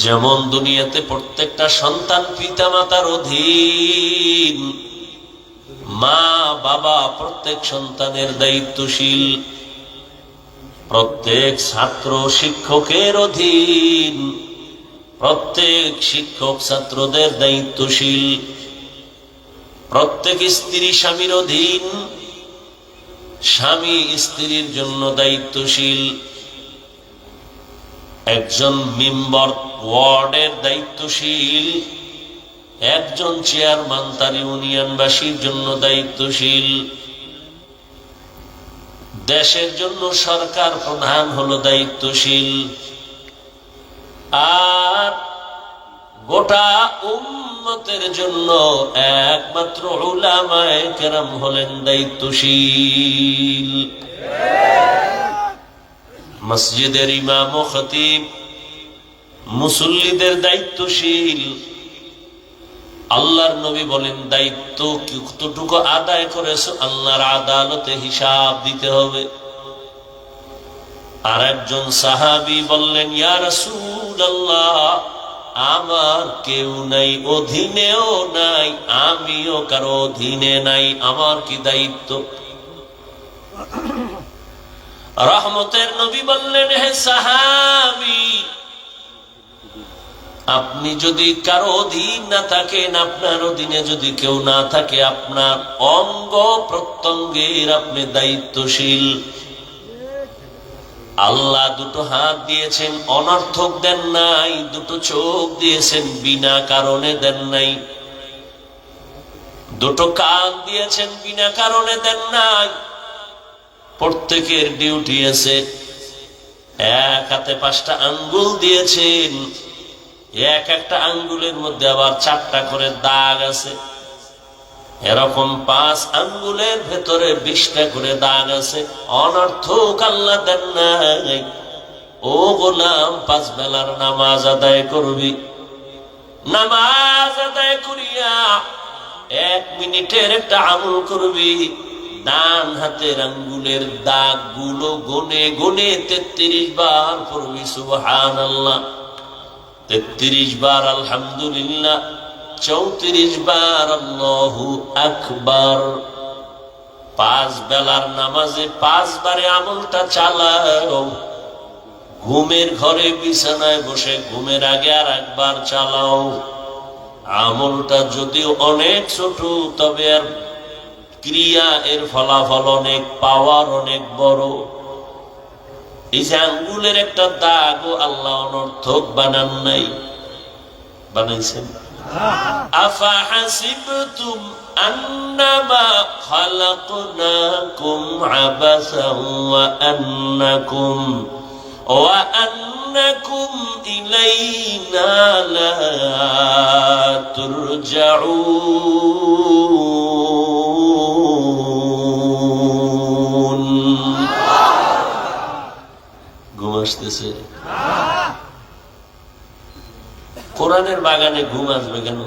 যেমন দুনিয়াতে প্রত্যেকটা সন্তান পিতামাতার অধীন, মা বাবা প্রত্যেক সন্তানের দায়িত্বশীল, প্রত্যেক ছাত্র শিক্ষকের অধীন, প্রত্যেক শিক্ষক ছাত্রদের দায়িত্বশীল, প্রত্যেক স্ত্রী স্বামীর অধীন, স্বামী স্ত্রীর জন্য দায়িত্বশীল, একজন মেম্বার ওয়ার্ডের দায়িত্বশীল, একজন চেয়ারম্যান তার ইউনিয়নবাসীর জন্য দায়িত্বশীল, দেশের জন্য সরকার প্রধান হলো দায়িত্বশীল, আর গোটা উম্মতের জন্য একমাত্র উলামায়ে কেরাম হলেন দায়িত্বশীল। মসজিদের ইমাম ও খতিব মুসল্লিদের দায়িত্বশীল। আল্লাহর নবী বলেন, দায়িত্ব কতটুকু আদায় করেছো আল্লাহর আদালতে হিসাব দিতে হবে। আর একজন সাহাবী বললেন, ইয়া রাসূলুল্লাহ, আমার কেউ নাই, অধীনেও নাই, আমিও কারো অধীনে নাই, আমার কি দায়িত্ব? রহমতের নবী বললেন, হে সাহাবী, আপনি যদি কারো অধীন না থাকেন, আপনার অধীনে যদি কেউ না থাকে, আপনার অঙ্গ প্রত্যঙ্গের আপনি দায়িত্বশীল। আল্লাহ দুটো হাত দিয়েছেন, অনর্থক দেন নাই। দুটো চোখ দিয়েছেন, বিনা কারণে দেন নাই। দুটো কান দিয়েছেন, বিনা কারণে দেন নাই। প্রত্যেকের ডিউটি আছে। এক হাতে 5টা আঙ্গুল দিয়েছেন, এক একটা আঙ্গুলের মধ্যে আবার 4টা করে দাগ আছে। এরকম 5 আঙ্গুলের ভেতরে 20টা করে দাগ আছে। অনর্থক আল্লাহ দেন নাই। ও গোলাম, 5 বেলার নামাজ আদায় করবি, নামাজ আদায় করিয়া 1 মিনিটের একটা আমল করবি। ডান হাতের আঙ্গুলের দাগ গুলো গনে গনে 33 বার পড়বি সুবহানাল্লাহ, 33 বার আলহামদুলিল্লাহ, 34 বার আল্লাহু আকবার। 5 বেলার নামাজে 5 বারে আমলটা চালাও। ঘুমের ঘরে বিছানায় বসে ঘুমের আগে আর একবার চালাও। আমলটা যদিও অনেক ছোট, তবে আর ক্রিয়া, এর ফলাফল অনেক, পাওয়ার অনেক বড়। এই যে আঙ্গুলের একটা দাগ আল্লাহ অনর্থক বানান নাই, বানাইছেন। আফা হাসিবতুম আন্নামা খালাকনাকুম আবাসান ওয়া আন্নাকুম ইলাইনা লা তুরজাউন। ঘুম আসতেছে? কোরআনের বাগানে ঘুম আসবে কেন?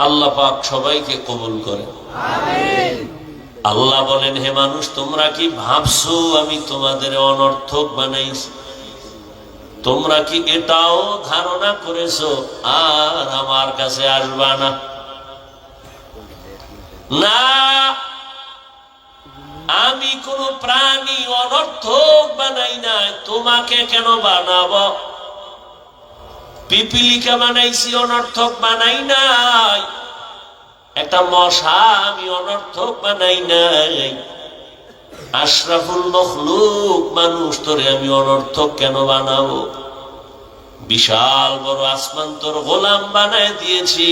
আল্লাহ পাক সবাইকে কবুল করে। আল্লাহ বলেন, হে মানুষ, তোমরা কি ভাবছো আমি তোমাদের অনর্থক বানাইছি? তোমরা কি এটাও ধারণা করেছো আর আমার কাছে আসবা না? না, আমি কোন প্রাণী অনর্থক বানাই নাই। তোমাকে কেন বানাবো? পিপিলিকা বানাইছি, অনর্থক বানাই নাই। একটা মশা আমি অনর্থক বানাই নাই। আশরাফুল মখলুক মানুষ, তোরে আমি অনর্থক কেন বানাবো? বিশাল বড় আসমান তোর গোলাম বানায় দিয়েছি,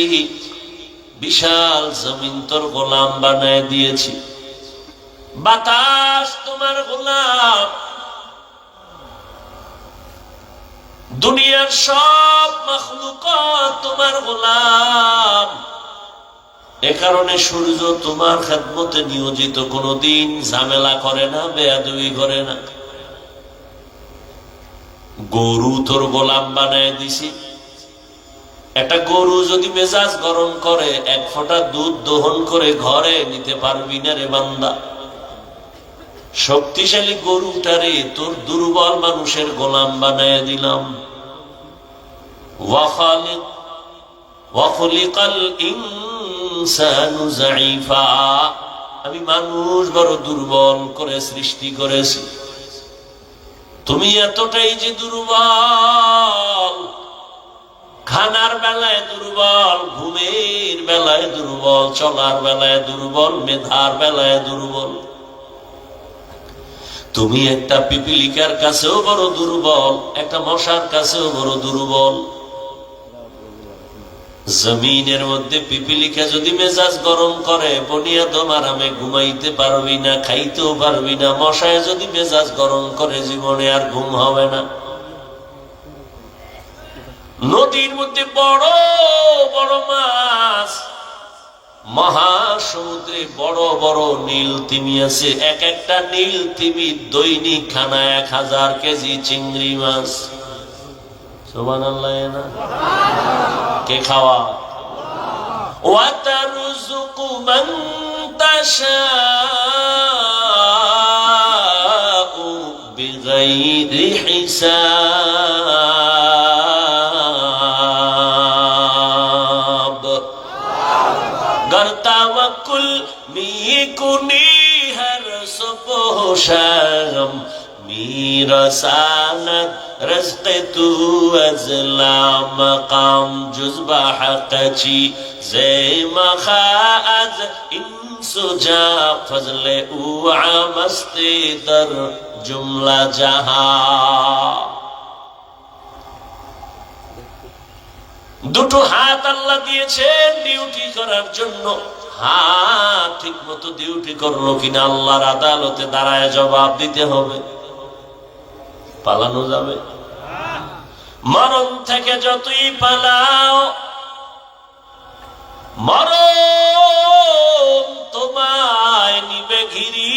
বিশাল জমিন তোর গোলাম বানায় দিয়েছি। বাতাস তোমার গোলাম, দুনিয়ার সব মাখলুকাত তোমার গোলাম। এ কারণে সূর্য তোমার খেদমতে নিয়োজিত, কোনদিন ঝামেলা করে না, বেয়াদবি করে না। গরু তোর গোলাম বানায় দিছি। একটা গরু যদি মেজাজ গরম করে, 1 ফোঁটা দুধ দহন করে ঘরে নিতে পারবি না রে বান্দা। শক্তিশালী গরুটারে তোর দুর্বল মানুষের গোলাম বানায় দিলাম। ওয়াখলিকাল ইনসানু যায়ীফা, আমি মানুষ বড় দুর্বল করে সৃষ্টি করেছি। তুমি এতটাই যে দুর্বল, খানার বেলায় দুর্বল, ঘুমের বেলায় দুর্বল, চলার বেলায় দুর্বল, মেধার বেলায় দুর্বল। তুমি একটা পিপিলিকার কাছেও বড় দুর্বল, একটা মশার কাছেও বড় দুর্বল। জমিনের মধ্যে পিপিলিকা যদি মেজাজ গরম করে, বনিয়াদম আরামে ঘুমাইতে পারবি না, খাইতেও পারবি না। মশায় যদি মেজাজ গরম করে, জীবনে আর ঘুম হবে না। নদীর মধ্যে বড় বড় মাছ, মহাসমুদ্রে বড় বড় নীল তিমি আছে। এক একটা নীল তিমি দৈনিক খানা 1000 কেজি চিংড়ি মাছ। সুবহানাল্লাহ না? কে খাওয়া? ওয়াতারযুকু মান তাশাউ বিগাইরি হিসাব। गर तवक्कुल मीकुनी हर सुबह शाम, मीरसानत रज़्क़ तू अज़ला मकाम, जुज़्बा हक़ची ज़े मखाअज़ इंसुजा, फज़ले उ आमस्ते दर जुमला जहां। দুটো হাত আল্লাহ দিয়েছেন ডিউটি করার জন্য। হাত ঠিক মতো ডিউটি করলো কিনা আল্লাহর আদালতে দাঁড়ায় জবাব দিতে হবে। পালানো যাবে? মরণ থেকে যতই পালাও, মরণ তোমায় নিবে ঘিরি।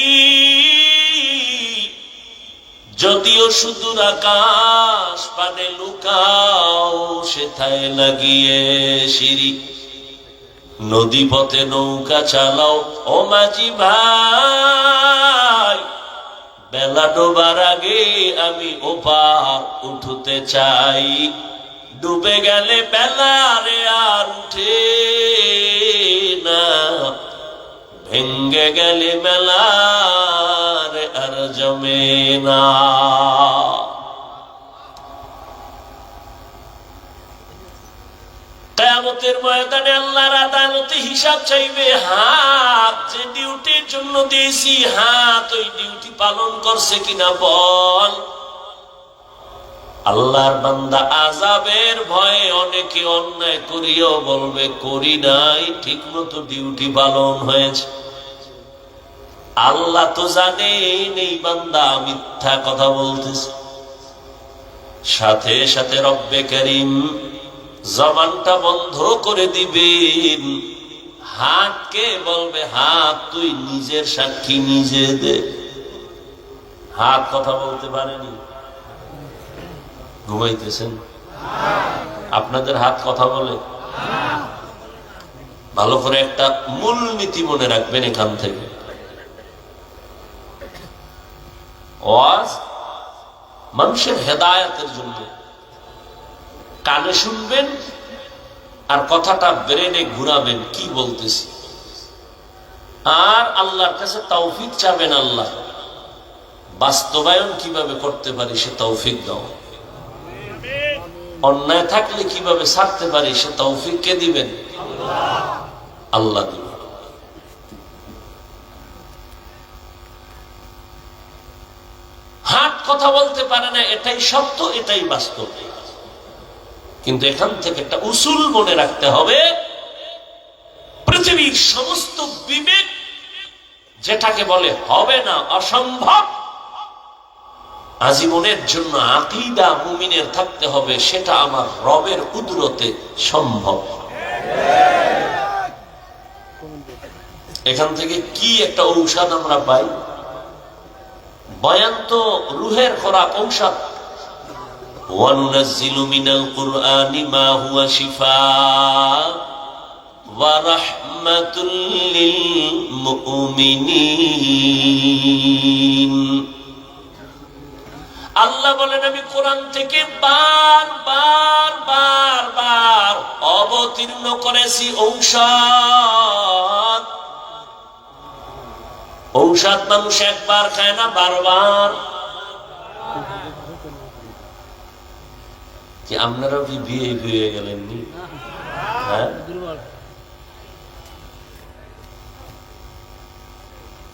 যদিও সুদূর আকাশ পানে লুকাও, সেথায় লাগিয়ে সিঁড়ি। নদী পথে নৌকা চালাও ও মাঝি ভাই, বেলা ডোবার আগে আমি ওপার উঠতে চাই। ডুবে গেলে বেলা রে আর উঠে না, ভেঙ্গে গেলে মেলা রে আর জমে না। কিয়ামতের ময়দানে আল্লাহর আদালতে হিসাব চাইবে। হাত যে ডিউটির জন্য দিয়েছি, হাত ওই ডিউটি পালন করছে কিনা বল। আল্লাহর বান্দা আযাবের ভয়ে অনেকে অন্যায় করিও বলবে করি নাই, ঠিক মতো ডিউটি পালন হয়েছে। আল্লাহ তো জানেন এই বান্দা মিথ্যা কথা বলতেছে। সাথে সাথে রব্বে করিম জবানটা বন্ধ করে দিবেন। হাতকে বলবে, হাত তুই নিজের সাক্ষী নিজে দে। হাত কথা বলতে পারেনি। ঘুমাইতেছেন? আপনাদের হাত কথা বলে? ভালো করে একটা মূলনীতি মনে রাখবেন এখান থেকে। ওয়াজ মানুষের হেদায়েতের জন্য। কানে শুনবেন আর কথাটা ব্রেনে ঘুরাবেন কি বলতেছি, আর আল্লাহর কাছে তৌফিক চাবেন। আল্লাহ বাস্তবায়ন কিভাবে করতে পারি সে তৌফিক দাও। অন্যায় থাকলে কিভাবে ছাড়তে পারি সে তৌফিক কে দিবেন? আল্লাহ দিবেন। হাত কথা বলতে পারে না, এটাই সত্য, এটাই বাস্তব। কিন্তু এখান থেকে একটা উসুল মনে রাখতে হবে। পৃথিবীর সমস্ত বিবেক যেটাকে বলে হবে না, অসম্ভব, আজীবনের জন্য আকীদা মুমিনের থাকতে হবে, সেটা আমার রবের কুদরতে সম্ভব। এখান থেকে কি একটা ঔষধ আমরা পাই। বয়ান তো রুহের খোরাক, ঔষধ। ওয়ানুনাজ্জিলু মিনাল কুরআনি মা হুয়া শিফা ওয়া রাহমাতুল লিল মুমিনিন। আল্লাহ বলেন আমি কোরআন থেকে বার অবতীর্ণ করেছি ঔষধ। ঔষধ মানুষ একবার খায় না, বারবার। কি আপনারা বিয়ে হয়ে গেলেন নি? হ্যাঁ,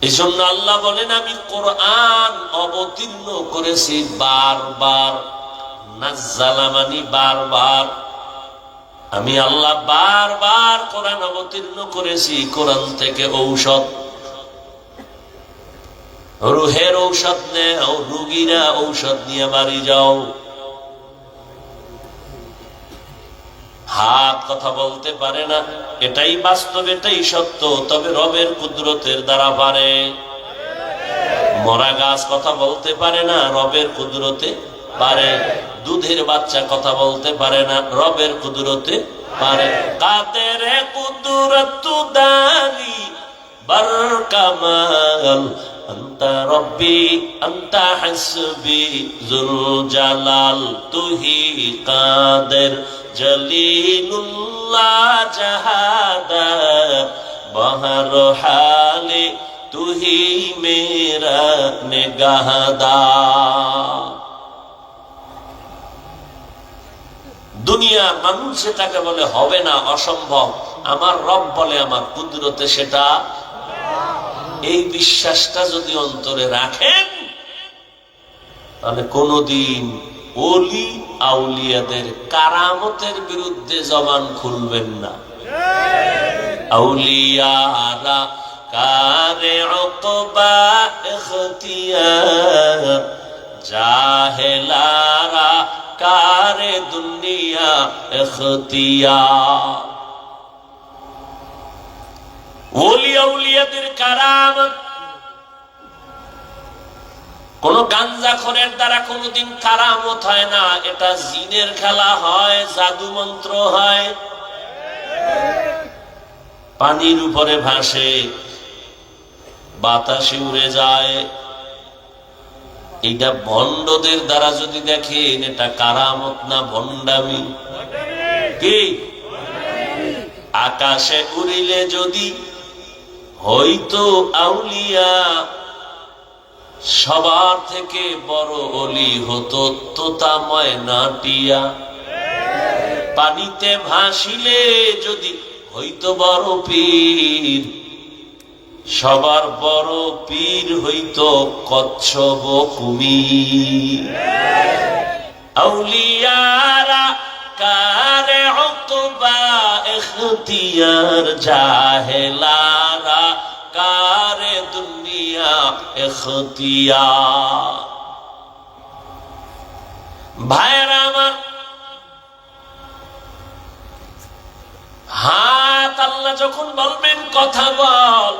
এই জন্য আল্লাহ বলেন আমি কোরআন অবতীর্ণ করেছি বারবার। নাজ্জালা মানি বারবার। আমি আল্লাহ বারবার কোরআন অবতীর্ণ করেছি। কোরআন থেকে ঔষধ, রুহের ঔষধ নেও, রুগীরা ঔষধ নিয়ে বাড়ি যাও। হাত কথা বলতে পারে না, এটাই বাস্তব, এটাই সত্য। তবে রবের কুদরতের দ্বারা পারে। মরা গাছ কথা বলতে পারে না, রবের কুদরতে পারে। দুধের বাচ্চা কথা বলতে পারে না, রবের কুদরতে পারে। কাদের কুদরত দানি বার কামাল আন্তা রব্বি আন্তা হাসবি যুল জালাল। তুহি কাদের জলিলুল্লাহ জাহাদা বহর হালে তুহি মেরা নিগাহদা। দুনিয়া মানুষ যেটাকে বলে হবে না, অসম্ভব, আমার রব বলে আমার কুদরতে সেটা। এই বিশ্বাসটা যদি অন্তরে রাখেন তাহলে কোনদিন ওলি আউলিয়াদের কারামতের বিরুদ্ধে জবান খুলবেন না। আউলিয়ারা কারে উকবা ইখতিয়ার, জাহেলারা কারে দুনিয়া ইখতিয়ার। ওলি আউলিয়াদের কারামত কোন গাঞ্জাখোরের দ্বারা কোনদিন কারামত হয় না। এটা জিনের খেলা হয়, জাদু মন্ত্র হয়। পানির উপরে ভাসে, বাতাসে উড়ে যায়। এটা ভণ্ডদের দ্বারা যদি দেখেন এটা কারামত না ভণ্ডামি। কি আকাশে উড়িলে যদি হইতো আউলিয়া, সবার থেকে বড় অলি হতো তোতা ময়না টিয়া। পানিতে ভাসিলে যদি হইতো বড় পীর, সবার বড় পীর হইতো কচ্ছপ কুমির। আউলিয়ারা কারে উকবা ইখতিয়ার, জাহেলারা কারে দুনিয়া ইখতিয়ার। ভাইরা আমার, হাত আল্লাহ যখন বলবেন কথা বল,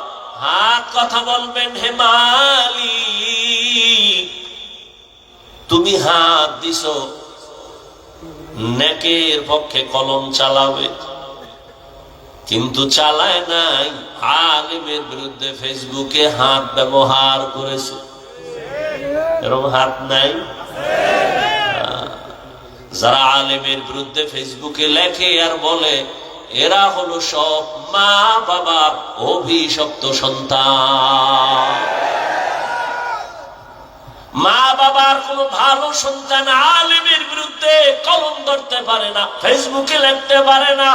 হাত কথা বলবেন হে মালিক। তুমি হাত দিছো নেকের পক্ষে কলম চালাবে, কিন্তু চালায় নাই, আলেমের বিরুদ্ধে ফেসবুকে হাত ব্যবহার করেছে। এরকম হাত নাই? যারা আলেমের বিরুদ্ধে ফেসবুকে লেখে আর বলে এরা হলো সব মা বাবার অভিশপ্ত সন্তান। মা বাবার কোন ভালো সন্তান আলেমের বিরুদ্ধে কলম ধরতে পারে না, ফেসবুকে লিখতে পারে না।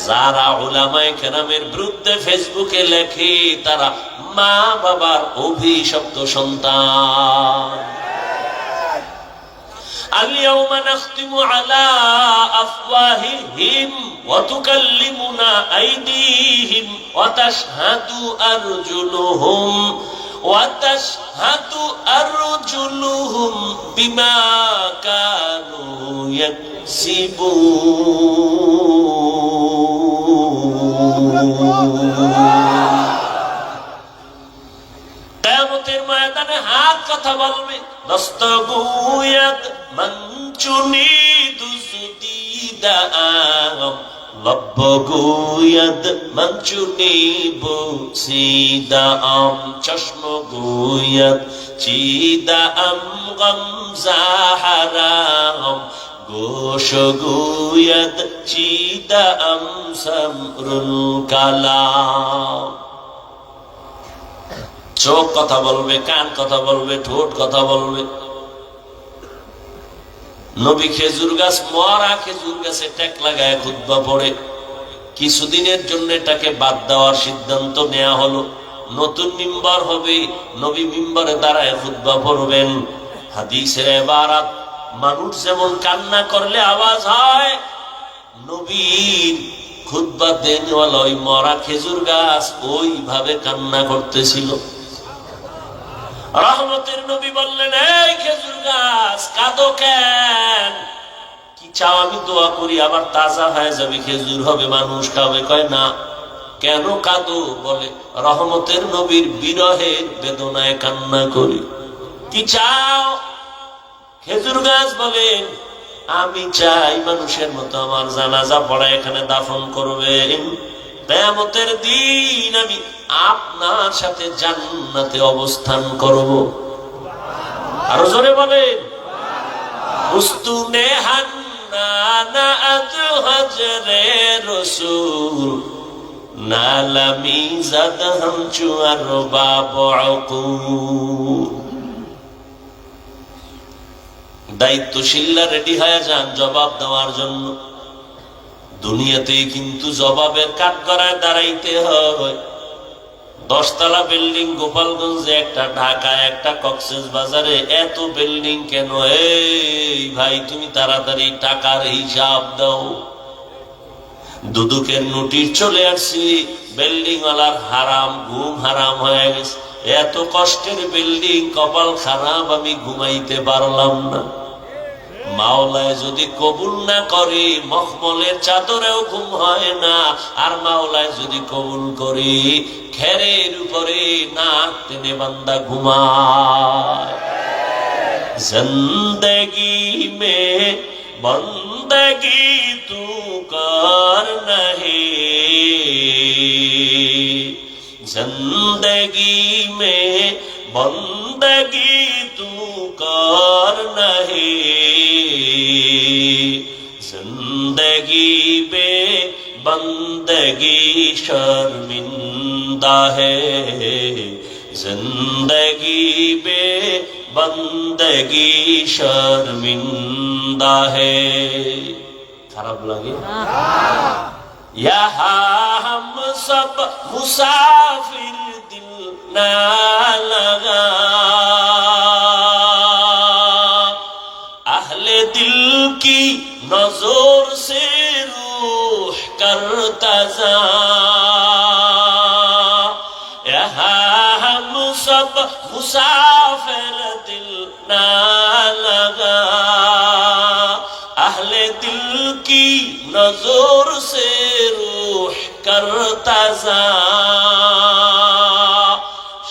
যারা উলামায়ে কেরামের বিরুদ্ধে ফেসবুকে লেখে তারা মা বাবার অভিশপ্ত সন্তান। اليوم نختم على أفواههم وتكلمنا أيديهم وتشهد أرجلهم بما كانوا يكسبون। কিয়ামতের ময়দানে হাত কথা বলবে। দস্তগুয়াত মঞ্চুনি দুসুদিদাম لب گوید من چونی بوسیده ام چشم گوید چیده ام غم زهرم گوش گوید چیده ام سمر الکلام চোখ কথা বলবে, কান কথা বলবে, ঠোঁট কথা বলবে। নবী খেজুর গাছ, মরা খেজুর গাছে ট্যাক লাগায় খুতবা পড়ে। কিছুদিনের জন্য এটাকে বাদ দেওয়ার সিদ্ধান্ত নেওয়া হলো। নতুন মিম্বার হবে, নবী মিম্বারে দাঁড়ায় খুতবা পড়বেন। হাদিসের ইবারাত, মানুষ যেমন কান্না করলে আওয়াজ হয়, নবীর খুতবা দেনওয়ালা ওই মরা খেজুর গাছ ওইভাবে কান্না করতেছিল। রহমতের নবী বললেন, এই খেজুর গাছ কাঁদো কেন? কি চাও আমি দোয়া করি আবার তাজা হয়ে যাবে, খেজুর হবে, মানুষ খাবে? কয় না। কেন কাঁদো? বলে রহমতের নবীর বিরহের বেদনায় কান্না করি। কি চাও? খেজুর গাছ বলেন, আমি চাই মানুষের মতো আমার জানাজা পড়া এখানে দাফন করবেন। কিয়ামতের দিন আমি আপনার সাথে জান্নাতে অবস্থান করব। আরো জোরে বলেন, উস্তুনে হান্নানা আযু হজরে রাসূল নালামি জাদহাম চুয়ার বাবউকুল। দায়িত্বশীলরা রেডি হয়ে যান জবাব দেওয়ার জন্য। দুনিয়াতেই কিন্তু জবাবের কাঠগড়ায় দাঁড়াইতে হয়। 10 তলা বিল্ডিং গোপালগঞ্জে একটা, ঢাকায় একটা, কক্সবাজারে এত বিল্ডিং কেন? এই ভাই, তুমি তাড়াতাড়ি টাকার হিসাব দাও। দুদকের নোটিশ চলে আসছি, বিল্ডিং ওয়ালার হারাম, ঘুম হারাম হয়ে গেছে। এত কষ্টের বিল্ডিং, কপাল খারাপ, আমি ঘুমাইতে পারলাম না। মাওলায় যদি কবুল না করে, মখমলের চাদরেও ঘুম হয় না। আর মাওলায় যদি কবুল করে, খেরের উপরে নাক টেনে বান্দা ঘুমায়। জিন্দেগি মে বন্দগি তু কর নহি, জিন্দেগি মে বন্দগি তু কর নহি, जिंदगी बे बंदगी शर्मिंदा है, जिंदगी बे बंदगी शर्मिंदा है। खराब लगे? यहाँ हम सब मुसाफिर दिल ना लगा, अहले दिल की नजर से रूह करता जा, यहाँ हम सब मुसाफिर दिल ना लगा, अहले दिल की नजर से रूह करता जा,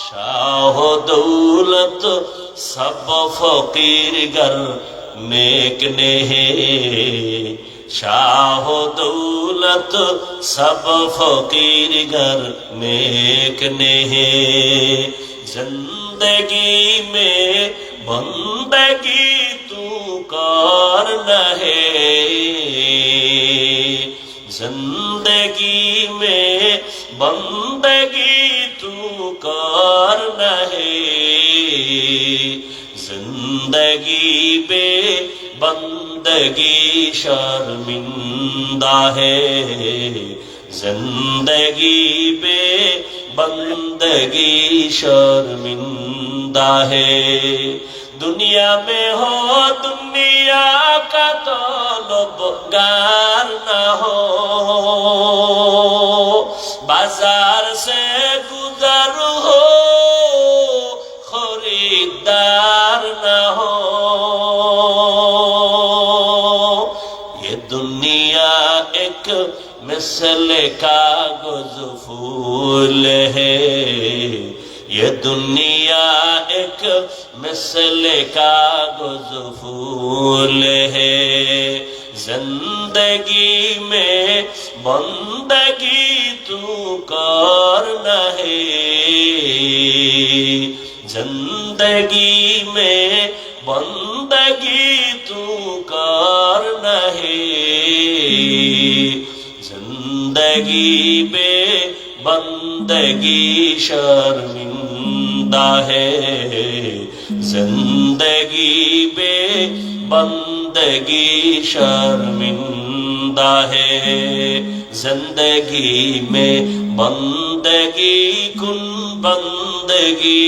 शाह दौलत सब फकीर गर नेक ने है, शाह दौलत सब फकीर घर नेक ने है, जिंदगी में बंदगी तू कर है, जिंदगी में बंदगी तू कर है, जिंदगी बे बंदगी शर्मिंदा है, जिंदगी बे बंदगी शर्मिंदा है। दुनिया में हो दुनिया का तलबगार न हो, बाजार से गुजर हो खरीदार न हो, ये दुनिया एक मिसल कागज फूल है, ये दुनिया एक मिसल कागज फूल है, जिंदगी में बंदगी तू करना है, जिंदगी में बंदगी तू करना है, जिंदगी में बंदगी शर्मिंदा है, जिंदगी में बंदगी शर्मिंदा है, जिंदगी में बंदगी कुन बंदगी,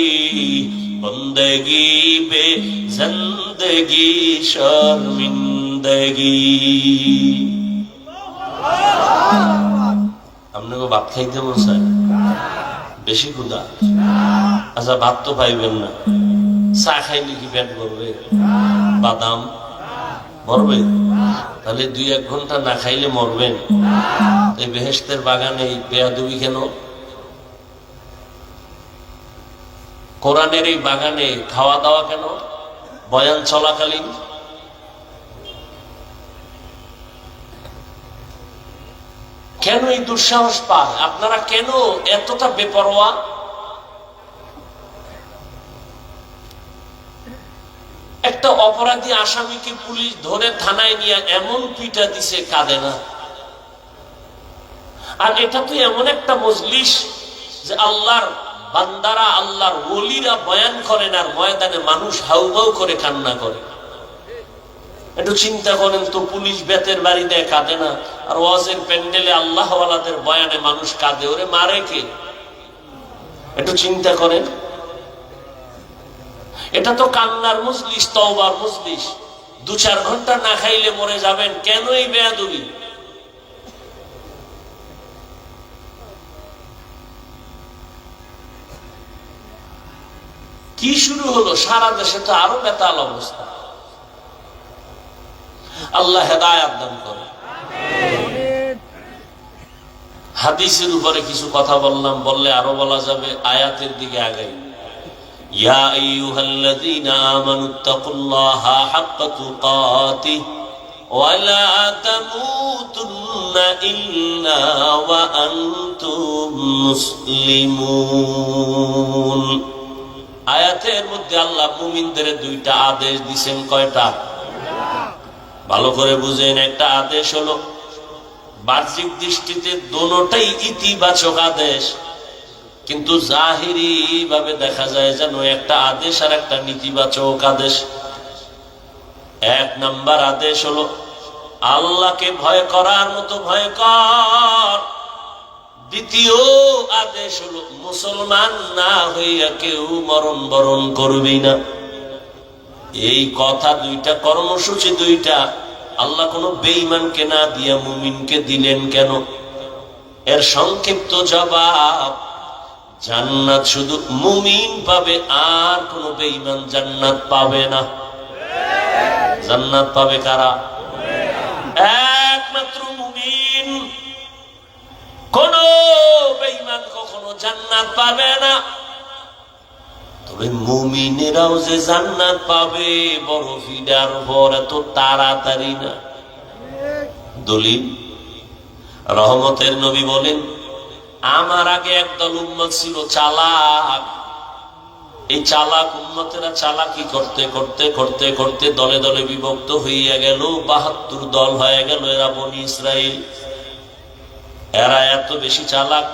बंदगी बे जिंदगी शर्मिंदगी। আপনাকে ভাত খাইতে মন চায়? বেশি ক্ষুধা? আচ্ছা, ভাত তো পাইবেন না, চা খাইলে কি পেট ভরবে? বাদাম মরবে? তাহলে 2-1 ঘন্টা না খাইলে মরবেন। এই বেহেশতের বাগানে এই বেয়াদবি কেন? কোরআনের এই বাগানে খাওয়া দাওয়া কেন বয়ান চলাকালীন? কেন এই দুঃসাহস পায়? আপনারা কেন এতটা বেপরোয়া? একটা অপরাধী আসামিকে পুলিশ ধরে থানায় নিয়ে এমন পিটা দিছে, কাঁদে না। আর এটা তো এমন একটা মজলিস যে আল্লাহর বান্দারা, আল্লাহর ওলিরা বয়ান করেন আর ময়দানে মানুষ হাউমাউ করে কান্না করে। একটু চিন্তা করেন তো, পুলিশ বেতের বাড়ি দেয়, কাঁদে না, আর ওয়াজের প্যান্ডেলে আল্লাহওয়ালাদের বয়ানে মানুষ কাঁদে, ওরে মারে কে? একটু চিন্তা করেন। এটা তো কান্নার মজলিস, তওবার মজলিস। 2-4 ঘন্টা না খাইলে মরে যাবেন, কেন এই বেয়াদবি? কি শুরু হলো? সারা দেশে তো আরো বেতাল অবস্থা। আল্লাহ হেদায়েত দান করে। হাদিসের উপরে কিছু কথা বললাম, বললে আরো বলা যাবে, আয়াতের দিকে আগাই। ইয়া আইয়ুহাল্লাযীনা আমানুত্তাকুল্লাহা হাক্কা তুকাতিহি ওয়া লা তামুতুন্না ইল্লা ওয়া আনতুম মুসলিমুন। আয়াতের মধ্যে আল্লাহ মুমিনদের 2টা আদেশ দিয়েছেন। কয়টা? ভালো করে বুঝেন। একটা আদেশ হলো বাহ্যিক দৃষ্টিতে দোনোটাই ইতিবাচক আদেশ, কিন্তু জাহিরি ভাবে দেখা যায় যেন একটা আদেশ আর একটা নেতিবাচক আদেশ। 1 নাম্বার আদেশ হলো আল্লাহকে ভয় করার মতো ভয় কর। দ্বিতীয় আদেশ হলো মুসলমান না হইয়া কেউ মরণ বরণ করবি না। এই কথা 2টা, কর্মসূচি 2টা আল্লাহ কোন বেঈমানকে না দিয়া মুমিনকে দিলেন কেন? এর সংক্ষিপ্ত জবাব, জান্নাত শুধু মুমিন পাবে, আর কোন বেঈমান জান্নাত পাবে না। জান্নাত পাবে কারা? একমাত্র মুমিন। কোন বেঈমান কখনো জান্নাত পাবে না। তবে মুমিনেরাও যে জান্নাত পাবে বড় ফিডার ভর, এত তাড়াতাড়ি না। দলিল, রহমতের নবী বলেন, আমার আগে একদল উম্মত ছিল চালাক। এই চালাক উম্মতেরা চালাকি করতে করতে করতে করতে দলে দলে বিভক্ত হইয়া গেল, 72 দল হয়ে গেল। এরা বনি ইসরাইল। এরা এত বেশি চালাক,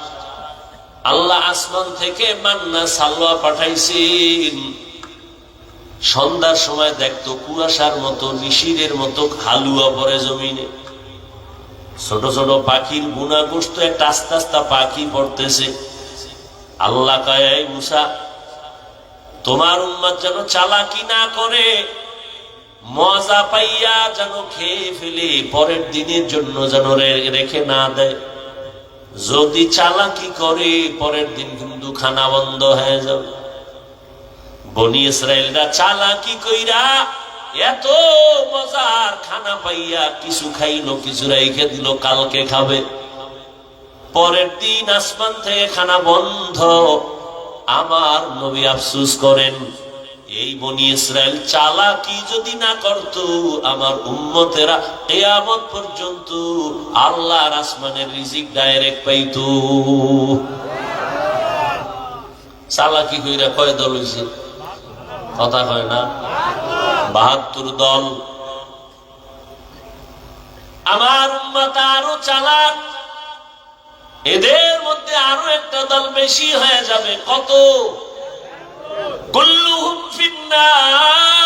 আল্লাহ আসমান থেকে মান্না সালওয়া পাঠাইছেন। সন্ধ্যার সময় দেখতো কুয়াশার মতো, নিশিরের মতো হালুয়া পরে জমিনে। ছোট ছোট পাখির গুনা গোস্ত, একটা আস্তে আস্তে পাখি পড়তেছে। আল্লাহ কয়, এই মুসা, তোমার উম্মত যেন চালাকি না করে, মজা পাইয়া যেন খেয়ে ফেলে, পরের দিনের জন্য যেন রেখে না দেয়। যদি চালাকি করে পরের দিন কিন্তু খানা বন্ধ হয়ে যাবে। বনি ইসরাইলরা চালাকি কইরা এত মজার খানা পাইয়া কিছু খাইলো, কিছু রেখে দিল, কালকে খাবে। পরের দিন আসমান থেকে খানা বন্ধ। আমার নবী আফসোস করেন, এই বনি ইসরাইল চালাকি যদি না করত, আমার উম্মতেরা কিয়ামত পর্যন্ত আল্লাহর আসমানের রিজিক ডাইরেক্ট পাইতো। চালাকি কইরা কয় দল হইছে? কথা কয় না, ৭২ দল। আমার উম্মত আরো চালাক, এদের মধ্যে আরো একটা দল বেশি হয়ে যাবে। কত? কুল্লুহুম ফিন্নার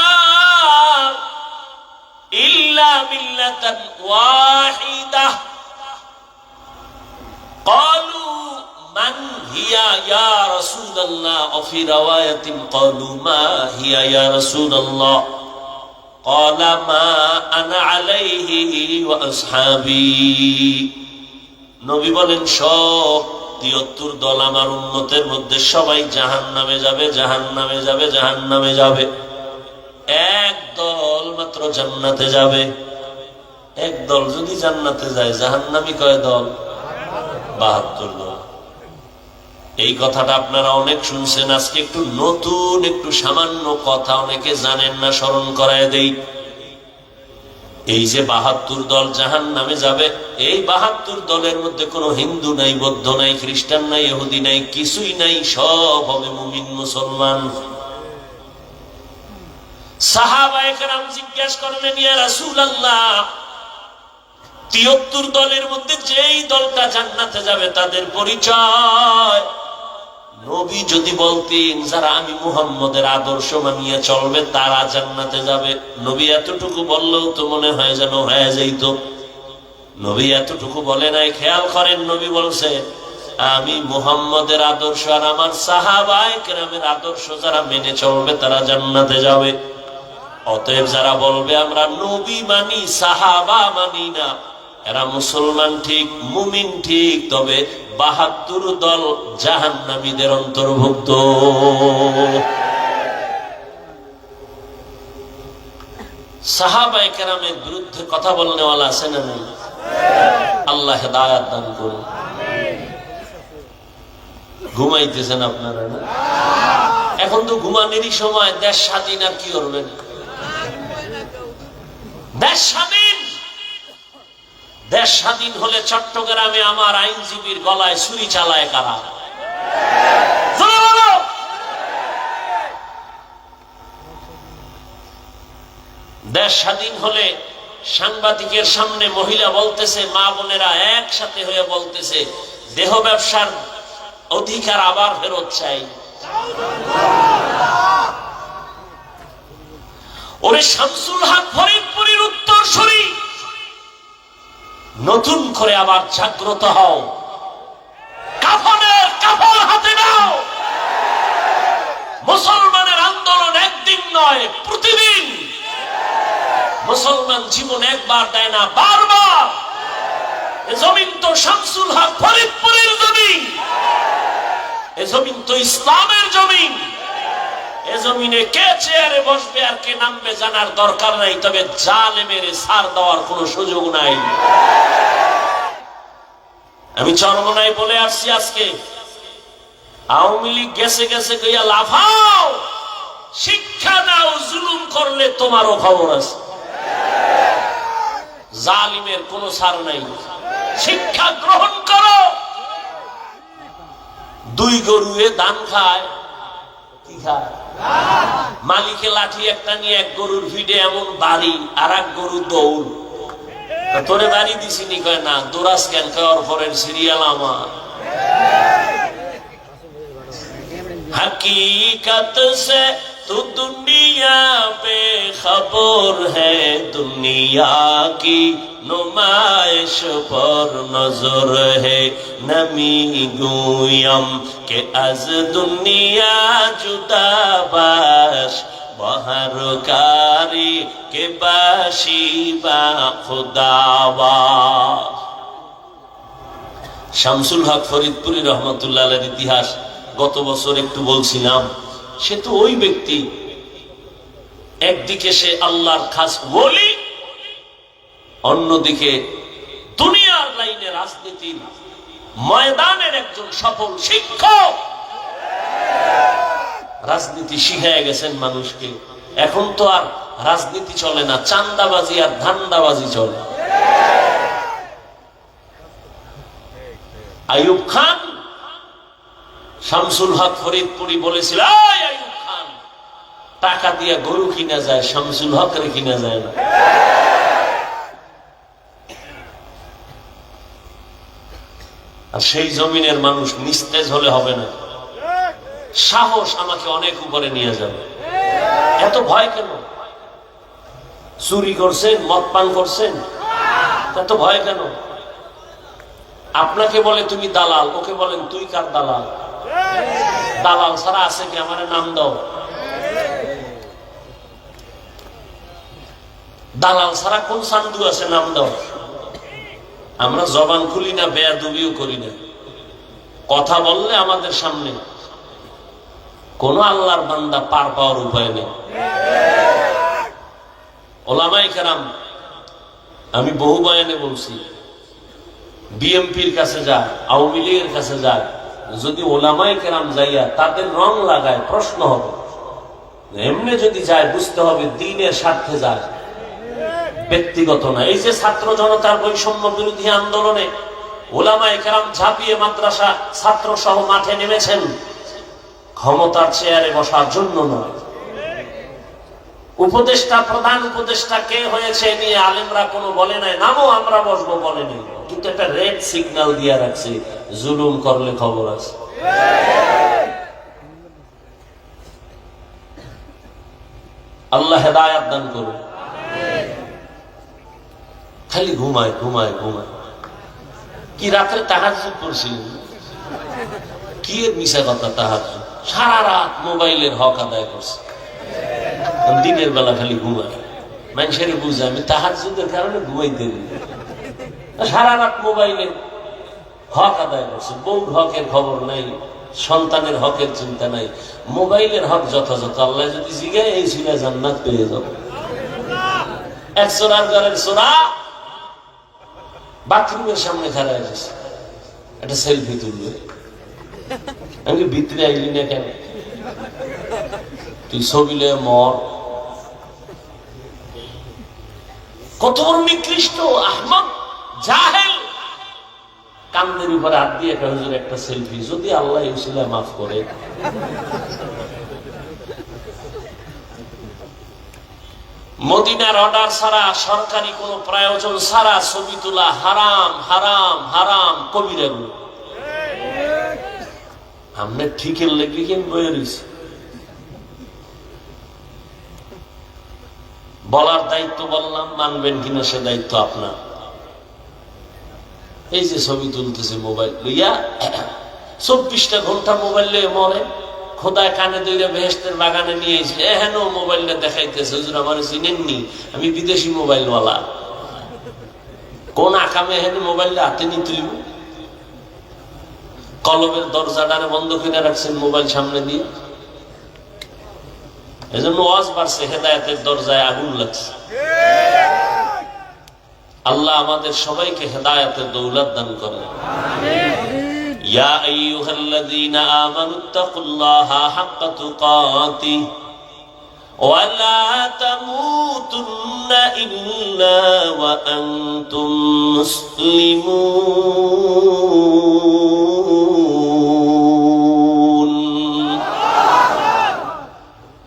ইল্লা মিল্লাতান ওয়াহিদাহ ক্বালু মান হিয়া ইয়া রাসূলুল্লাহ ওয়া ফি রাওয়ায়াতিন ক্বালু মা হিয়া ইয়া রাসূলুল্লাহ ক্বালা মা আনা আলাইহি ওয়া আসহাবি। নবী বলেন সব ৭৩ দল আমার উম্মতের মধ্যে সবাই জাহান্নামে যাবে, জাহান্নামে যাবে, জাহান্নামে যাবে। এক দল মাত্র জান্নাতে যাবে। এক দল যদি জান্নাতে যায়, জাহান্নামী কয় দল? ৭২ দল। এই কথাটা আপনারা অনেক শুনছেন। আজকে একটু নতুন, একটু সামান্য কথা অনেকে জানেন না, স্মরণ করায় দেই। এই যে ৭২ দল জাহান্নামে যাবে, এই ৭২ দলের মধ্যে কোনো হিন্দু নাই, বৌদ্ধ নাই, খ্রিস্টান নাই, ইহুদি নাই, কিছুই নাই, সব হবে মুমিন মুসলমান। সাহাবায়ে কেরাম জিজ্ঞাসা করলেন, ইয়া রাসূলুল্লাহ, ৭৩ দলের মধ্যে যেই দলটা জান্নাতে যাবে তাদের পরিচয় নবী যদি বলতেন যারা আমি মুহাম্মদের আদর্শ মানিয়ে চলবে তারা জান্নাতে যাবে, নবী এতটুকু বললেও তো মনে হয় যেন হয়ে যাইত। নবী এতটুকু বলে নাই। খেয়াল করেন, নবী বলছে আমি মুহাম্মদের আদর্শ আর আমার সাহাবায়ে কেরামের আদর্শ যারা মেনে চলবে তারা জান্নাতে যাবে। অতএব যারা বলবে আমরা নবী মানি, সাহাবা মানি না, এরা মুসলমান ঠিক, মুমিন ঠিক, তবে ৭২ দল জাহান্নামীদের অন্তর্ভুক্ত। সাহাবায়ে কেরামের বিরুদ্ধে কথা বলনেওয়ালা আছে না নেই? আল্লাহ হেদায়েত দান করুন। ঘুমাইতেছেন আপনারা না? এখন তো ঘুমানোরই সময়। দেশ স্বাধীন, আর কি করবেন? দেশ স্বাধীন। দেশ স্বাধীন হলে চট্টগ্রামে আমার আইনজীবীর গলায় ছুরি চালায় কারা? দেশ স্বাধীন হলে সাংবাদিকের সামনে মহিলা বলতেছে, মা বোনেরা একসাথে হয়ে বলতেছে, দেহ ব্যবসার অধিকার আবার ফেরত চাই। ওরে শামসুল হক ফরিদপুরের উত্তরসূরি, নতুন করে আবার জাগ্রত হও, কাফনের কাফন হাতে নাও। মুসলমানের আন্দোলন একদিন নয়, প্রতিদিন। মুসলমান জীবন একবার দেয় না, বারবার। এ জমিন তো শামসুল হক ফরিদপুরের জমিন, এ জমিন তো ইসলামের জমিন। এ জমিনে কে চেয়ারে বসবে আর কে নামবে জানার দরকার নাই, তবে জালেমের ছাড় দেওয়ার কোনো সুযোগ নাই। আমি চরমনায় বলে আসছি, আজকে আওয়ামী লীগ গেছে গেছে গিয়া লাফাও, শিক্ষা নাও, জুলুম করলে তোমারও খবর আছে। জালিমের কোনো ছাড় নাই, শিক্ষা গ্রহণ করো। দুই গরুয়ে ধান খায়, কি খায়? মালিকে লাঠি একটা নিয়ে এক গরুর ভিড়ে এমন বাড়ি, আর এক গরু দৌড়। তোরে বাড়ি দিছিনি? কয় না। দোরাস কেন? কয় পরের সিরিয়াল আমার। हकीकत से तू दुनिया पे खबर है, दुनिया की नुमाइश पर नजर है, नमी गुयम के अज दुनिया जुदा बाश, बहर कारी के बाशी बा खुदावा। শামসুল হক ফরিদপুরি রহমতুল্লাহ আলাইহির ইতিহাস গত বছর একটু বলছিলাম। সে তো ওই ব্যক্তি, একদিকে সে আল্লাহর খাস ওলি, অন্যদিকে দুনিয়ার লাইনে রাজনীতির ময়দানের একজন সফল শিক্ষক। রাজনীতি শিখায় গেছেন মানুষকে। এখন তো আর রাজনীতি চলে না, চান্দাবাজি আর ধান্দাবাজি চলে। আইয়ুব খান, শামসুল হক ফরিদপুরি বলেছিল, আইয়ুব খান, টাকা দিয়ে গরু কিনা যায়, শামসুল হকের কিনা যায় না। আর সেই জমিনের মানুষ নিস্তেজ হলে হবে না। সাহস আমাকে অনেক উপরে নিয়ে যাবে। এত ভয় কেন? চুরি করছেন, মদ পান করছেন, এত ভয় কেন? আপনাকে বলে তুমি দালাল, ওকে বলেন তুই কার দালাল? দালাল ছাড়া আছে কি? আমার নাম দাও। দালাল ছাড়া কোন সান্ধু আছে? নাম দাও। আমরা জবান খুলি না, বেয়াদবিও করি না। কথা বললে আমাদের সামনে কোন আল্লাহর বান্দা পার পাওয়ার উপায় নেই। ওলামায়ে কেরাম, আমি বহু বয়ানে বলছি, বিএমপির কাছে যায়, আওয়ামী লীগের কাছে যায়, যদি ওলামায়ে কেরাম যাইয়া তাদের রং লাগায়, প্রশ্ন হবে। এমনি যদি যায়, বুঝতে হবে দ্বীনের স্বার্থে যায়, ব্যক্তিগত না। এই যে ছাত্র জনতার বৈষম্য বিরোধী আন্দোলনে ওলামায়ে কেরাম ঝাঁপিয়ে মাদ্রাসা ছাত্র সহ মাঠে নেমেছেন, ক্ষমতার চেয়ারে বসার জন্য নয়। উপদেষ্টা, প্রধান উপদেষ্টা কে হয়েছে নিয়ে আলেমরা কোনো বলে নাই, নামও আমরা বসবো বলে নেই, কিন্তু একটা রেড সিগন্যাল দিয়ে রাখছে, জুলুম করলে খবর আছে। আল্লাহ হেদায়াত দান করুন। খালি ঘুমায় ঘুমায় ঘুমায়। কি রাত্রে তাহাজ্জুদ পড়ছিলেন? কি এর মিশা কথা? তাহাজ্জুদ সারা রাত মোবাইলের হক আদায় করছে, দিনের বেলা খালি ঘুমায়। মানুষের বুঝে আমি তাহাজ্জুদের কারণে ঘুমাইতে দিই। সারা রাত মোবাইলের হক আদায় করছে। বউর হকের খবর নাই, সন্তানের হকের চিন্তা নাই, মোবাইলের হক যথাযথ। আল্লাহ যদি জিগায়, এই ছিল জান্নাত পেয়ে যাব। এক চোরার ঘরের চোরা বাথরুমের সামনে খাড়া গেছে, একটা সেলফি তুলবে। আমি ভিতরে আইলি না কেন? তুই ছবিলে মর। কত বড় নিকৃষ্ট, আহমদ, জাহেল। কান্দের উপরে হাত দিয়ে একটা হুজুর একটা সেলফি, যদি আল্লাহ ইউসিলা মাফ করে। মদিনার অর্ডার ছাড়া, সরকারি কোন প্রয়োজন ছাড়া ছবি তোলা হারাম, হারাম, হারাম, কবিরা গুলো। আমরা ঠিকের লেগে কেন বয়ে রয়েছি? বলার দায়িত্ব বললাম, মানবেন কিনা সে দায়িত্ব আপনার। এই যে ছবি তুলতেছে মোবাইল লইয়া, 24টা ঘন্টা মোবাইল লইয়া মরে। খোদায় কানে দইরা বেহেশতের বাগানে নিয়ে এসে এহেন মোবাইলটা দেখাইতেছে, হুজুর আমার চিনেননি, আমি বিদেশি মোবাইলওয়ালা। কোন আকামে এহেন মোবাইলটা হাতে নিতে হইব? কলমের দরজাটারে বন্ধ করে রাখছেন মোবাইল সামনে দিয়ে। এজন্য ওয়াজ বাড়ছে, হেদায়েতের দরজায় আগুন লাগছে। আল্লাহ আমাদের সবাইকে হেদায়েতের দৌলত দান করেন। ইয়া আইয়ুহাল্লাযীনা আমানুত্তাকুল্লাহা হাক্কা তুকাতিহি ওয়া লা তামুতুন্না ইল্লা ওয়া আনতুম মুসলিমুন।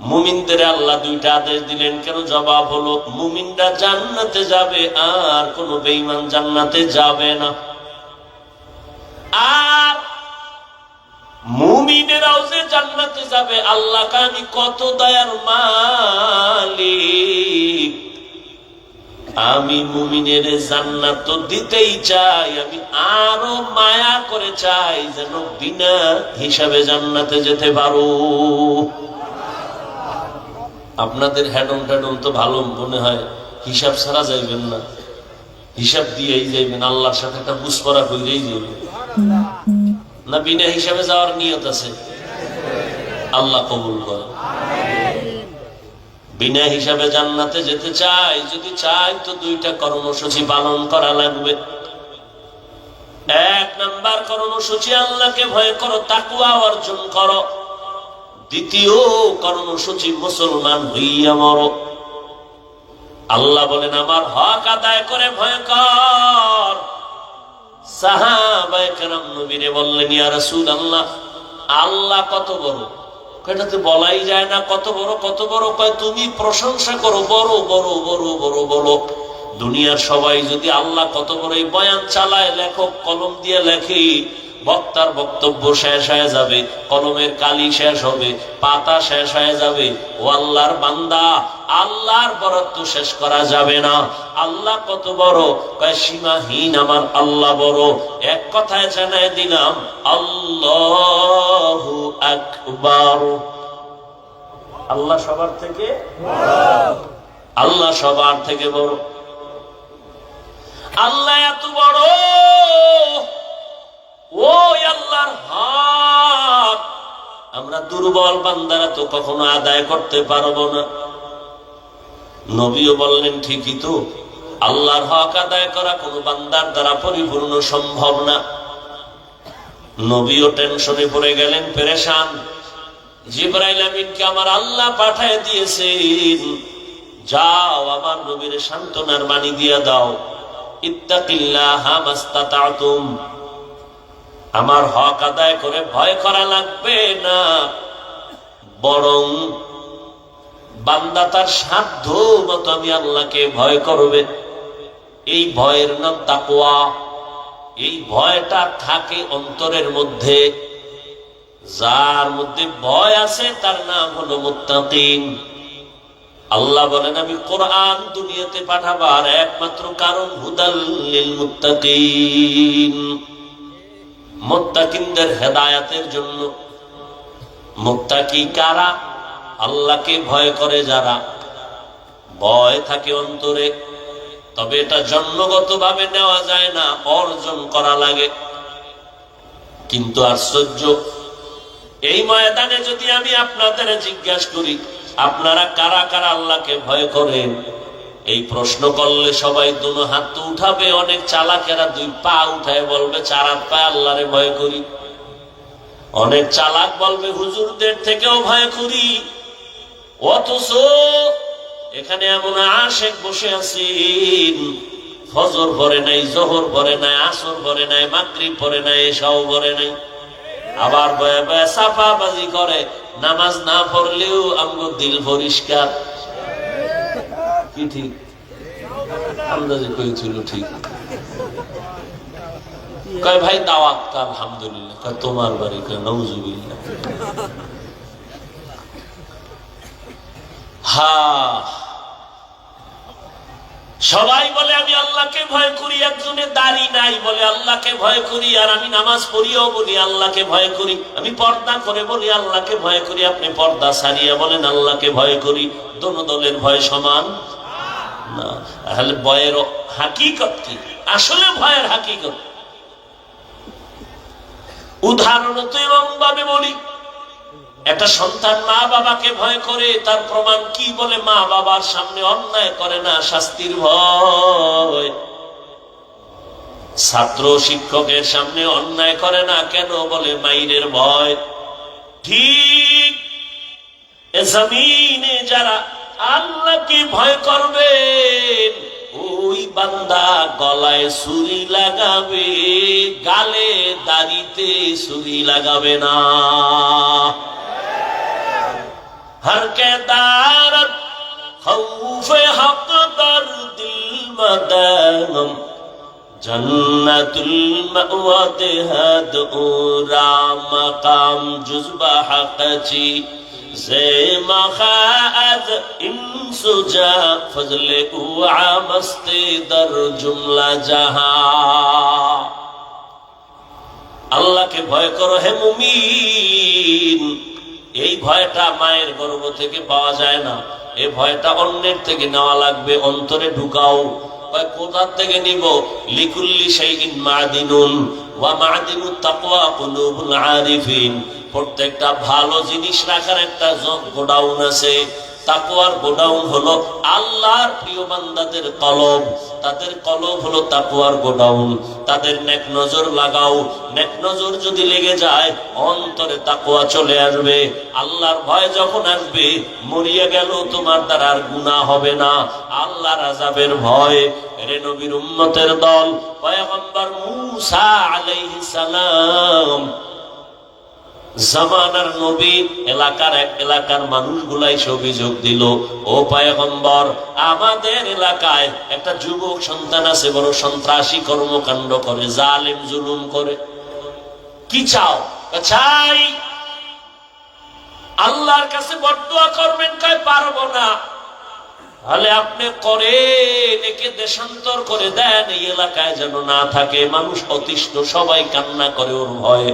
মুমিনদের আল্লাহ দুইটা আদেশ দিলেন, কেন? জবাব হলো, মুমিনরা জান্নাতে যাবে, আর কোন বেঈমান জান্নাতে যাবে না। আর মুমিনেরাও যে জান্নাতে যাবে, আল্লাহকে আমি কত দয়ার মালিক, আমি মুমিনের জান্নাত তো দিতেই চাই, আমি আরো মায়া করে চাই যেন বিনা হিসাবে জান্নাতে যেতে পারো। আপনাদের হ্যাডম ট্যাডম তো ভালো মনে হয়, হিসাব ছাড়া যাইবেন না, হিসাব দিয়েই যাইবেন, আল্লাহর সাথে একটা বুঝপড়া করেই যাইবেন না। বিনা হিসাবে যাওয়ার নিয়ত আছে, আল্লাহ কবুল করে। বিনা হিসাবে জান্নাতে যেতে চাই, যদি চাই তো দুইটা কর্মসূচি পালন করা লাগবে। এক নাম্বার কর্মসূচি, আল্লাহকে ভয় করো, তাকওয়া অর্জন করো। দ্বিতীয় কর্মসূচি মুসলমান হইয়া মরো। আল্লাহ বলেন আমার হক আদায় করে ভয় কর। সাহাবায়ে কেরাম নবীরে বললেন ইয়া রাসূলুল্লাহ আল্লাহ কত বড়? এটা তো বলাই যায় না কত বড় কত বড়। কয় তুমি প্রশংসা করো বড় বড় বড় বড় বড়। দুনিয়ার সবাই যদি আল্লাহ কত বড় এই বয়ান চালায়, লেখক কলম দিয়ে লেখে, বক্তার বক্তব্য শেষ হয়ে যাবে, কলমের কালি শেষ হবে, পাতা শেষ হয়ে যাবে। ও আল্লাহর বান্দা, আল্লাহর বরত্ব শেষ করা যাবে না। আল্লাহ কত বড়? কয় সীমাহীন আমার আল্লাহ বড়। এক কথায় জানাই দিলাম আল্লাহু আকবার। আল্লাহ সবার থেকে বড়। আল্লাহ সবার থেকে বড়। আল্লাহ এত বড়, ওই আল্লাহর হক আমরা দুর্বল বান্দারা তো কখনো আদায় করতে পারবো না। নবীও বললেন ঠিকই তো, আল্লাহর হক আদায় করা কোনো বান্দার দ্বারা পরিপূর্ণ সম্ভব না। নবীও টেনশনে পড়ে গেলেন, পেরেশান। জিবরাইল আমিনকে আমার আল্লাহ পাঠায় দিয়েছেন, যাও আমার নবীর সান্ত্বনার বাণী দিয়ে দাও, ইত্তাকিল্লাহা মাস্তাতাতুম, আমার হক আদায় করে ভয় করা লাগবে না, বরং বান্দা তার সাধ্য মতো আমি আল্লাহকে ভয় করবে। এই ভয়ের নাম তাকওয়া। এই ভয়টা থাকে অন্তরের মধ্যে। যার মধ্যে ভয় আছে তার নাম হলো মুত্তাকিন। আল্লাহ বলেন আমি কোরআন দুনিয়াতে পাঠাবার একমাত্র কারণ হুদাল লিল মুত্তাকিন, মুত্তাকিনদের হেদায়েতের জন্য। মুত্তাকি কারা? আল্লাহকে ভয় করে যারা। ভয় থাকে অন্তরে, তবে এটা জন্মগতভাবে নেওয়া যায় না, অর্জন করা লাগে। কিন্তু আশ্চর্য, এই ময়দানে যদি আমি আপনাদের জিজ্ঞাসা করি আপনারা কারা কারা আল্লাহকে ভয় করেন, এই প্রশ্ন করলে সবাই দুনো হাত তো উঠাবে। অনেক চালাকেরা দুই পা উঠায় বলবে চার হাত পায়ে আল্লাহরে ভয় করি। অনেক চালাক বলবে হুজুরদের থেকেও ভয় করি। অথচ এখানে এমন আশেক বসে আছেন, ফজর পড়ে নাই, জোহর পড়ে নাই, আসর পড়ে নাই, মাগরিব পড়ে নাই, এশাও পড়ে নাই, আবার বয়ে বয়ে সাফাবাজি করে। নামাজ না পড়লেও আমগো দিল পরিষ্কার। কি ঠিক? আন্দাজে কইছিল ঠিক। কয় ভাই দাওয়াত? আলহামদুলিল্লাহ। কয় তোমার বাড়ি? কয় নাউজুবিল্লাহ। সবাই বলে আমি আল্লাহকে ভয় করি, একজনের দাড়ি নাই বলে আল্লাহকে ভয় করি, আর আমি নামাজ পড়িও বলি আল্লাহকে ভয় করি, আমি পর্দা করে বলি আল্লাহকে ভয় করি, আপনি পর্দা ছাড়িয়ে বলেন আল্লাহকে ভয় করি। দোনো দলের ভয় সমান না। তাহলে ভয়ের হাকিকত কি? আসলে ভয়ের হাকিকত উদাহরণ তো এমন ভাবে বলি, একটা সন্তান মা বাবাকে ভয় করে, তার প্রমাণ কি? বলে মা বাবার সামনে অন্যায় করে না, শাস্তির ভয়। ছাত্র শিক্ষকের সামনে অন্যায় করে না, কেন? বলে মাইরের ভয়। ঠিক এ জমিনে যারা আল্লাহকে ভয় করবেন, ওই বান্দা গলায় ছুরি লাগাবে, গালে দাড়িতে ছুরি লাগাবে না। हर के दारत खौफे हक दर दिल मदनम जन्नतुल मअवद हद उरा मकाम जुज़बा हक़ची ज़े मख़ाअद इंसुजा फज़ले उआ मस्ते दर जुमला जहां। अल्लाह के भय करो है मुमीन। এই ভয়টা মায়ের গর্ভ থেকে পাওয়া যায় না, এই ভয়টা অন্যের থেকে নেওয়া লাগবে, অন্তরে ঢুকাও। কোথা থেকে নিব? লিকুল্লি শাইইন মাদিনুন ওয়া মাদিনুত তাকওয়া কুলুবুল আরিফিন। প্রত্যেকটা ভালো জিনিস রাখার একটা গোডাউন আছে, তাকওয়ার গোডাউন হলো আল্লাহর প্রিয় বান্দাদের কলব, তাদের কলব হলো তাকওয়ার গোডাউন। তাদের নেক নজর লাগাও, নেক নজর যদি লেগে যায় অন্তরে তাকওয়া চলে আসবে। আল্লাহর ভয় যখন আসবে, মরিয়া গেল তোমার দ্বারা আর গুনাহ হবে না, আল্লাহর আযাবের ভয়। রে নবীর উম্মতের দল, পয়গম্বর মূসা আলাইহিস সালাম জামানার নবী, এলাকার মানুষগুলাই অভিযোগ দিল, ও পয়গম্বর, আমাদের এলাকায় একটা যুবক সন্তান আছে, বড় সন্ত্রাসী কর্মকাণ্ড করে, জালেম জুলুম করে। কি চাও? চাই আল্লাহর কাছে বদদুয়া করবেন। কয় পারবো না। তাহলে আপনি করে একে দেশান্তর করে দেন, এই এলাকায় যেন না থাকে। মানুষ অতিষ্ঠ, সবাই কান্না করে ওর ভয়ে।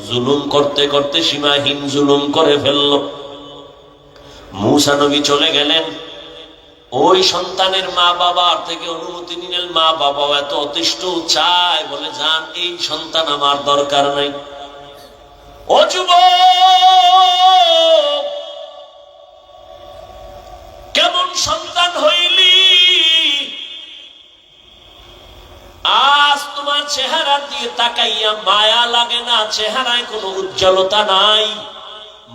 জুলুম করতে করতে সীমাহীন জুলুম করে ফেলল। মূসা নবী চলে গেলেন। ওই সন্তানের মা বাবার থেকে অনুমতি নিলেন। মা বাবাও এত অতিষ্ঠ, চায়, বলে যান, এই সন্তান আমার দরকার নাই। ও যুবক, কেমন সন্তান হইলি? আজ তোমার চেহারার দিকে তাকাইয়া মায়া লাগে না, চেহারায় কোনো উজ্জ্বলতা নাই।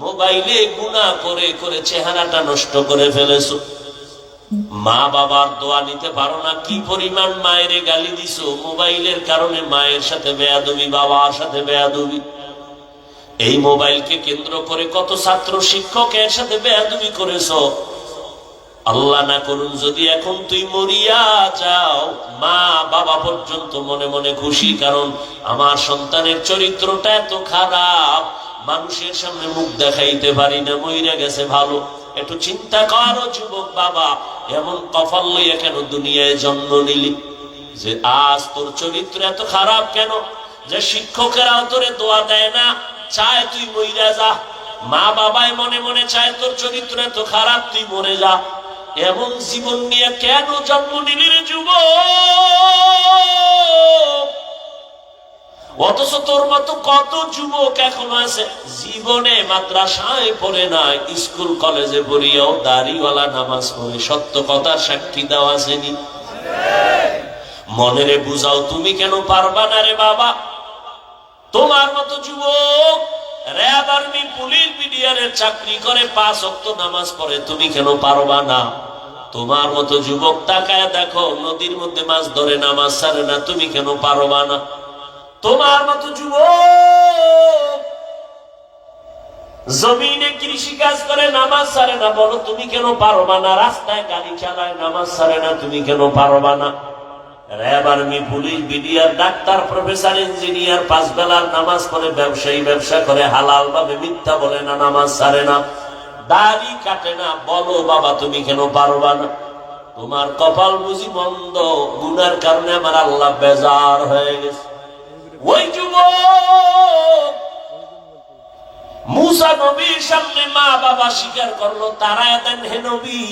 মোবাইলে গুনাহ করে করে চেহারাটা নষ্ট করে ফেলেছো। মা বাবার দোয়া নিতে পারো না। কি পরিমাণ মায়ের গালি দিছো মোবাইলের কারণে। মায়ের সাথে বেয়াদবি, বাবার সাথে বেয়াদবি। এই মোবাইলকে কেন্দ্র করে কত ছাত্র শিক্ষকের সাথে বেয়াদবি করেছো। আল্লাহ না করুন যদি এখন তুই মরিয়া যাও, মা বাবা পর্যন্ত মনে মনে খুশি, কারণ আমার সন্তানের চরিত্রটা এত খারাপ, মানুষের সামনে মুখ দেখাইতে পারি না, মইরা গেছে ভালো। একটু চিন্তা করো যুবক বাবা, এমন কপাল লইয়া কেন দুনিয়ায় জন্ম নিলি? যে আজ তোর চরিত্র এত খারাপ কেন? যে শিক্ষকেরাও তোরে দোয়া দেয় না, চায় তুই মইরা যা। মা বাবাই মনে মনে চায় তোর চরিত্র এত খারাপ, তুই মরে যা। এমন জীবন নিয়ে কেন জন্ম নিলি রে যুবক? অথচ তোর মতো কত যুবক এখনো আছে জীবনে মাদ্রাসায় পড়ে না, স্কুল কলেজে পড়িয়াও দাড়িওয়ালা নামাজ পড়ে। সত্য কথার সাক্ষী দেওয়া আসেনি? মনেরে বুঝাও, তুমি কেন পারবা না রে বাবা? তোমার মতো যুবক র‍্যাব, আর্মি, পুলিশ, বিডিআরের চাকরি করে, 5 ওয়াক্ত নামাজ পড়ে, তুমি কেন পারবা না? তোমার মতো যুবক তাকায় দেখো, নদীর মধ্যে মাছ ধরে, নামাজ ছাড়ে না, তুমি কেন পারবা না? তোমার মতো যুবক জমিনে কৃষি কাজ করে, নামাজ ছাড়ে না, বলো তুমি কেন পারবা না? রাস্তায় গাড়ি চালায়, নামাজ ছাড়ে না, তুমি কেন পারবা না? RAB, army, police, BDR, doctor, professor, engineer, 5 বেলার নামাজ পড়ে, ব্যবসায়ী, ব্যবসা করে, হালাল ভাবে, মিথ্যা বলে না, নামাজ ছাড়ে না, দাড়ি কাটে না, বলো বাবা তুমি কেন পারবা না? তোমার কপাল বুঝি মন্দ, গুনার কারণে আমার আল্লাহ বেজার হয়ে গেছে। ওই যুবক মূসা নবীর সামনে মা বাবা স্বীকার করলো, তারায় দেন হে নবী।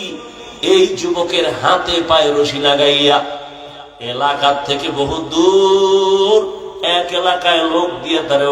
এই যুবকের হাতে পায়ে রশি লাগাইয়া এলাকার থেকে বহু দূর এক এলাকায় লোক দিয়ে তারা